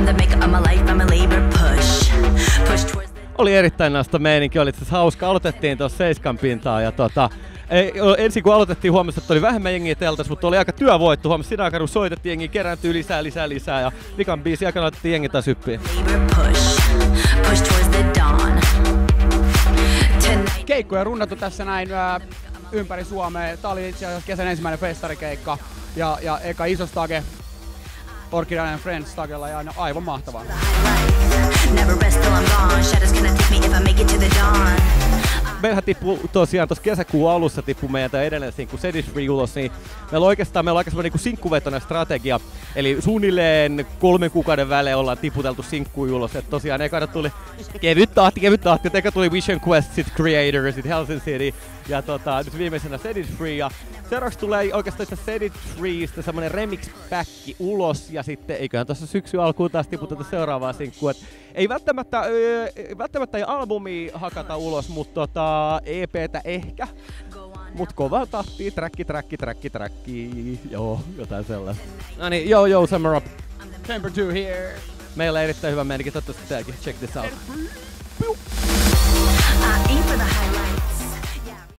I'm the maker of my life, I'm a labor push towards the... Oli erittäin näistä meininki, oli itse hauska. Aloitettiin tuossa 7 pintaa ja ensin kun aloitettiin huomasi, että oli vähemmän jengiä teltas, mutta oli aika työvoitto. Huomasi siinä aikana, kun soitettiin jengiä, kerääntyy lisää ja vikan biisi aikana laitettiin jengi taas hyppiin. Keikkoja runnattu tässä näin ympäri Suomea. Tää oli itse asiassa kesän ensimmäinen festarikeikka ja eka iso stage Orchidea and Friends stagella ja aivan mahtavaa. Meillähän tippui tosiaan tuossa kesäkuun alussa meidän edellinen sinkku Set It Free ulos, niin meillä on aika semmoinen niin sinkkuvetona strategia. Eli suunnilleen 3 kuukauden välein ollaan tiputeltu sinkkuja ulos. Et tosiaan ekana tuli kevyt tahti, eka tuli Vision Quest, sit Creator, sit Helsinki City ja nyt viimeisenä Set It Free. Ja seuraavaksi tulee oikeastaan Set It Freeista semmonen remix-päkki ulos ja sitten eiköhän tuossa syksy alkuun taas tiputeta seuraavaa sinkkua. Ei välttämättä ei albumia hakata ulos, mutta EP:tä ehkä. Mut kovaa tahtia, träkki, joo, jotain sellaista. Noniin, yo, summer up. Chamber 2 here. Meillä on erittäin hyvä meininki, toivottavasti tääkin. Check this out.